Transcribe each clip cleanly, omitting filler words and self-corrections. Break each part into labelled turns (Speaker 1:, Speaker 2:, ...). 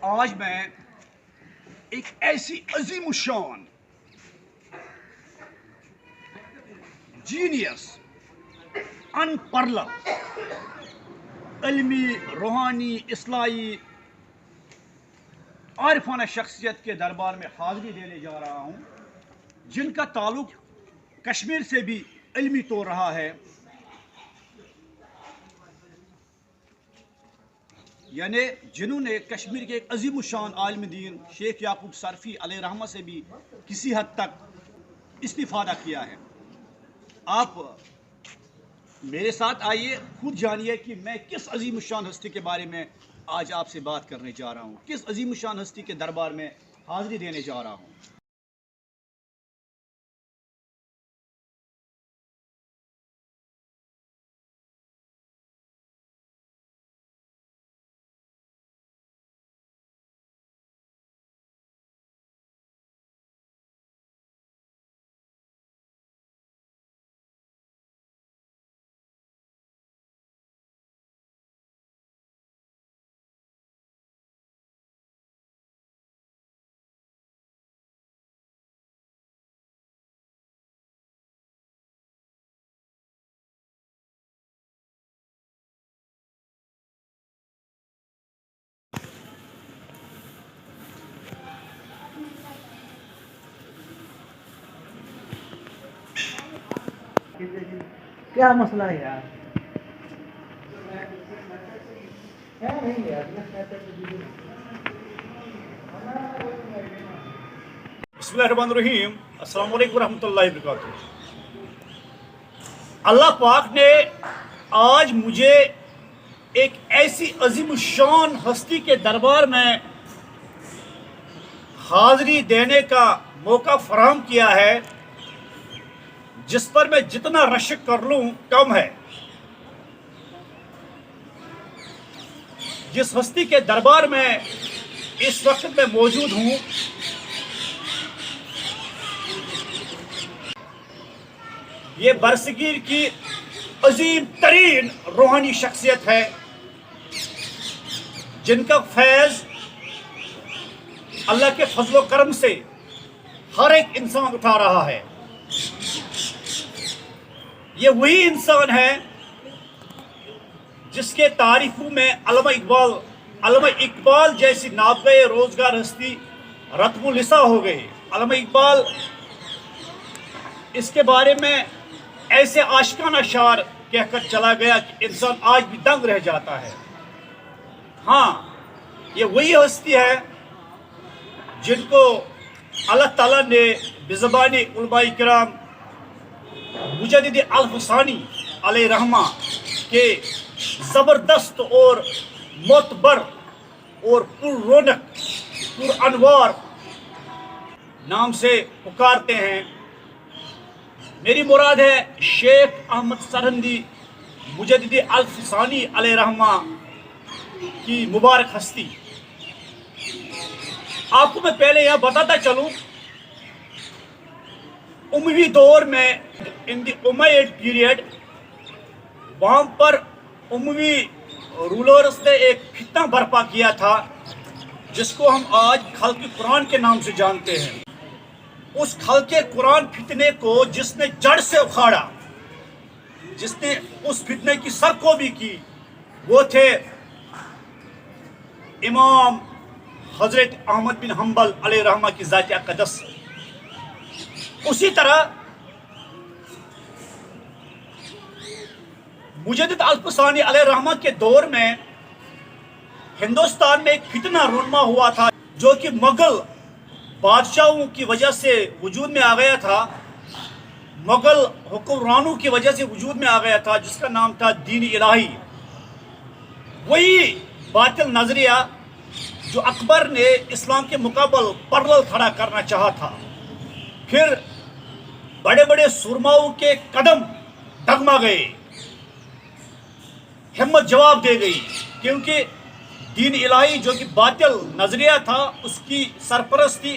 Speaker 1: آج میں ایک ایسی عظیم الشان جینیس ان پرلل علمی روحانی اصلاحی عارفانہ شخصیت کے دربار میں حاضری دینے جا رہا ہوں جن کا تعلق کشمیر سے بھی علمی طور رہا ہے، یعنی جنہوں نے کشمیر کے ایک عظیم الشان عالم دین شیخ یعقوب سرفی علیہ رحمہ سے بھی کسی حد تک استفادہ کیا ہے۔ آپ میرے ساتھ آئیے، خود جانیے کہ میں کس عظیم الشان ہستی کے بارے میں آج آپ سے بات کرنے جا رہا ہوں، کس عظیم الشان ہستی کے دربار میں حاضری دینے جا رہا ہوں۔
Speaker 2: کیا مسئلہ ہے یار؟ نہیں یار،
Speaker 1: بسم اللہ الرحمن الرحیم، السلام علیکم ورحمۃ اللہ وبرکاتہ۔ اللہ پاک نے آج مجھے ایک ایسی عظیم الشان ہستی کے دربار میں حاضری دینے کا موقع فراہم کیا ہے جس پر میں جتنا رشک کر لوں کم ہے۔ جس ہستی کے دربار میں اس وقت میں موجود ہوں یہ برصغیر کی عظیم ترین روحانی شخصیت ہے جن کا فیض اللہ کے فضل و کرم سے ہر ایک انسان اٹھا رہا ہے۔ یہ وہی انسان ہے جس کے تعریفوں میں علامہ اقبال جیسی نابغہ روزگار ہستی رتم النساء ہو گئی۔ علامہ اقبال اس کے بارے میں ایسے عاشقانہ شعر کہہ کر چلا گیا کہ انسان آج بھی دنگ رہ جاتا ہے۔ ہاں، یہ وہی ہستی ہے جن کو اللہ تعالیٰ نے بزبان علماء کرام مجدد الفسانی علیہ رحمہ کے زبردست اور معتبر اور پر رونق پر انوار نام سے پکارتے ہیں۔ میری مراد ہے شیخ احمد سرہندی مجدد الفسانی علیہ رحمہ کی مبارک ہستی۔ آپ کو میں پہلے یہاں بتاتا چلوں، اموی دور میں ان دی امیڈ پیریڈ وہاں پر اموی رولرز نے ایک فتنہ برپا کیا تھا جس کو ہم آج خلق قرآن کے نام سے جانتے ہیں۔ اس خلق قرآن فتنے کو جس نے جڑ سے اکھاڑا، جس نے اس فتنے کی سرکوبی کی، وہ تھے امام حضرت احمد بن حنبل علیہ رحمہ کی ذات اقدس۔ اسی طرح مجدد الفسانی علیہ رحمہ کے دور میں ہندوستان میں ایک فتنہ رونما ہوا تھا جو کہ مغل بادشاہوں کی وجہ سے وجود میں آ گیا تھا، مغل حکمرانوں کی وجہ سے وجود میں آ گیا تھا، جس کا نام تھا دین الہی۔ وہی باطل نظریہ جو اکبر نے اسلام کے مقابل پرلل کھڑا کرنا چاہا تھا۔ پھر بڑے بڑے سرماؤں کے قدم ڈگما گئے، ہمت جواب دے گئی، کیونکہ دین الہی جو کہ باطل نظریہ تھا اس کی سرپرستی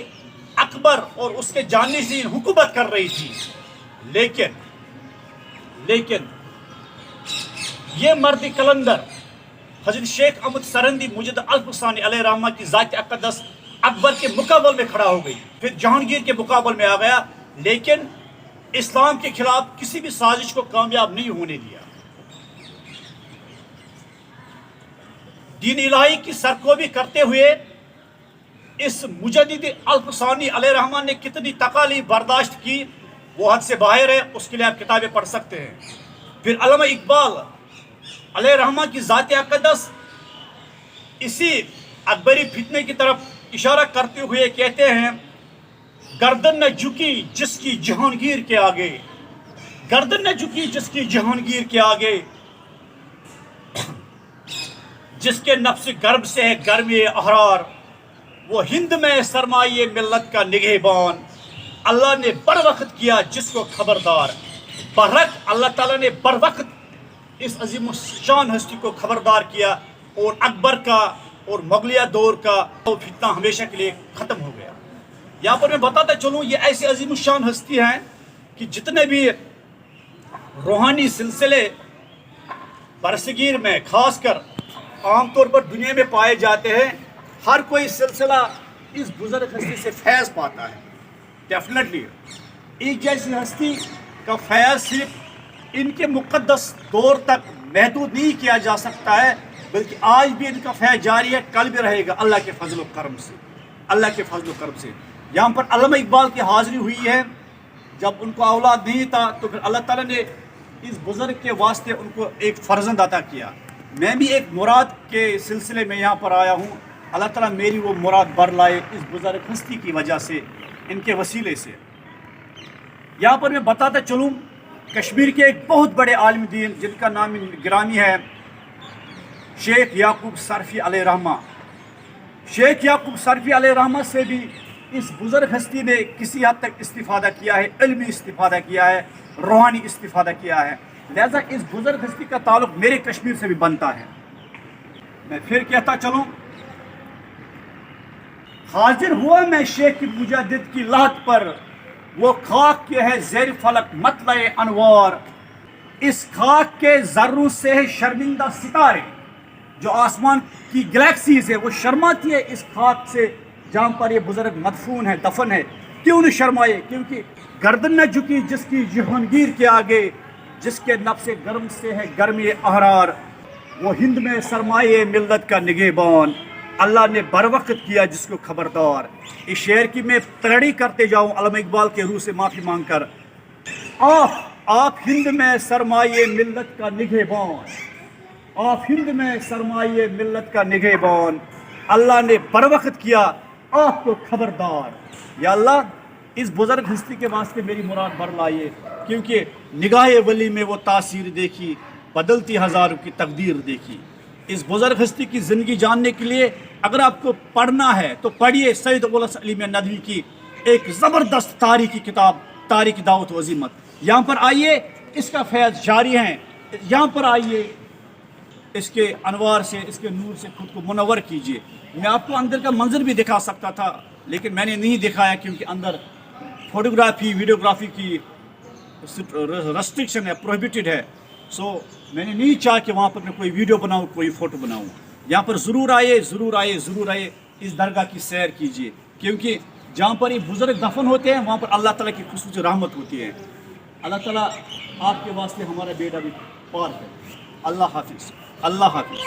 Speaker 1: اکبر اور اس کے جانشین حکومت کر رہی تھی۔ لیکن یہ مرد کلندر حضرت شیخ احمد سرندی مجد الفسانی علیہ رحمہ کی ذات اقدس اکبر کے مقابل میں کھڑا ہو گئی، پھر جہانگیر کے مقابل میں آ گیا، لیکن اسلام کے خلاف کسی بھی سازش کو کامیاب نہیں ہونے دیا۔ دین الہی کی سرکوبی کرتے ہوئے اس مجدد الفسانی علیہ رحمہ نے کتنی تکالیف برداشت کی وہ حد سے باہر ہے، اس کے لیے آپ کتابیں پڑھ سکتے ہیں۔ پھر علامہ اقبال علیہ رحمہ کی ذات اقدس اسی اکبری فتنے کی طرف اشارہ کرتے ہوئے کہتے ہیں، گردن نہ جھکی جس کی جہانگیر کے آگے، گردن نہ جھکی جس کی جہانگیر کے آگے، جس کے نفس گرب سے ہے گرمی احرار، وہ ہند میں سرمایہ ملت کا نگہبان، اللہ نے بر وقت کیا جس کو خبردار۔ برحق اللہ تعالیٰ نے بر وقت اس عظیم الشان ہستی کو خبردار کیا، اور اکبر کا اور مغلیہ دور کا وہ فتنہ ہمیشہ کے لیے ختم ہو گیا۔ یہاں پر میں بتاتا چلوں، یہ ایسی عظیم الشان ہستی ہیں کہ جتنے بھی روحانی سلسلے برصغیر میں خاص کر عام طور پر دنیا میں پائے جاتے ہیں، ہر کوئی سلسلہ اس بزرگ ہستی سے فیض پاتا ہے۔ ڈیفینیٹلی ایک جیسی ہستی کا فیض صرف ان کے مقدس دور تک محدود نہیں کیا جا سکتا ہے، بلکہ آج بھی ان کا فیض جاری ہے، کل بھی رہے گا اللہ کے فضل و کرم سے، اللہ کے فضل و کرم سے۔ یہاں پر علامہ اقبال کی حاضری ہوئی ہے، جب ان کو اولاد نہیں تھا تو پھر اللہ تعالیٰ نے اس بزرگ کے واسطے ان کو ایک فرزند عطا کیا۔ میں بھی ایک مراد کے سلسلے میں یہاں پر آیا ہوں، اللہ تعالیٰ میری وہ مراد بر لائے اس بزرگ ہستی کی وجہ سے، ان کے وسیلے سے۔ یہاں پر میں بتاتا چلوں، کشمیر کے ایک بہت بڑے عالم دین جن کا نام گرامی ہے شیخ یعقوب سرفی علیہ رحمہ، شیخ یعقوب سرفی علیہ رحمہ سے بھی اس بزرگ ہستی نے کسی حد تک استفادہ کیا ہے، علمی استفادہ کیا ہے، روحانی استفادہ کیا ہے، لہذا اس بزرگ ہستی کا تعلق میرے کشمیر سے بھی بنتا ہے۔ میں پھر کہتا چلوں، حاضر ہوا میں شیخ مجدد کی لحد پر، وہ خاک کے ہے زیر فلک مطلع انوار، اس خاک کے ذروں سے ہے شرمندہ ستارے، جو آسمان کی گلیکسیز ہے وہ شرماتی ہے اس خاک سے جہاں پر یہ بزرگ مدفون ہے، دفن ہے۔ کیوں نہ شرمائے؟ کیونکہ گردن نہ جھکی جس کی جہانگیر کے آگے، جس کے نفس گرم سے ہے گرمی احرار، وہ ہند میں سرمایہ ملت کا نگہبان، اللہ نے بر وقت کیا جس کو خبردار۔ اس شعر کی میں ترڑی کرتے جاؤں علامہ اقبال کے روح سے معافی مانگ کر، آپ ہند میں سرمایہ ملت کا نگہبان، آپ ہند میں سرمایہ ملت کا نگہبان، اللہ نے بر وقت کیا آپ کو خبردار۔ یا اللہ اس بزرگ ہستی کے واسطے میری مراد بر لائیے، کیونکہ نگاہ ولی میں وہ تاثیر دیکھی، بدلتی ہزاروں کی تقدیر دیکھی۔ اس بزرگ ہستی کی زندگی جاننے کے لیے اگر آپ کو پڑھنا ہے تو پڑھیے سید اولس علی میں ندوی کی ایک زبردست تاریخی کتاب تاریخ دعوت و عظیمت۔ یہاں پر آئیے، اس کا فیض جاری ہے، یہاں پر آئیے، اس کے انوار سے، اس کے نور سے خود کو منور کیجیے۔ میں آپ کو اندر کا منظر بھی دکھا سکتا تھا لیکن میں نے نہیں دکھایا، کیونکہ اندر فوٹوگرافی ویڈیوگرافی کی ریسٹرکشن ہے، پروہیبٹڈ ہے، سو میں نے نہیں چاہا کہ وہاں پر میں کوئی ویڈیو بناؤں، کوئی فوٹو بناؤں۔ یہاں پر ضرور آئیے، ضرور آئیے، ضرور آئیے، اس درگاہ کی سیر کیجیے، کیونکہ جہاں پر یہ بزرگ دفن ہوتے ہیں وہاں پر اللہ تعالیٰ کی خصوصی رحمت ہوتی ہے۔ اللہ تعالیٰ آپ کے واسطے ہمارا بیٹا بھی پار ہے۔ اللہ حافظ، اللہ حافظ۔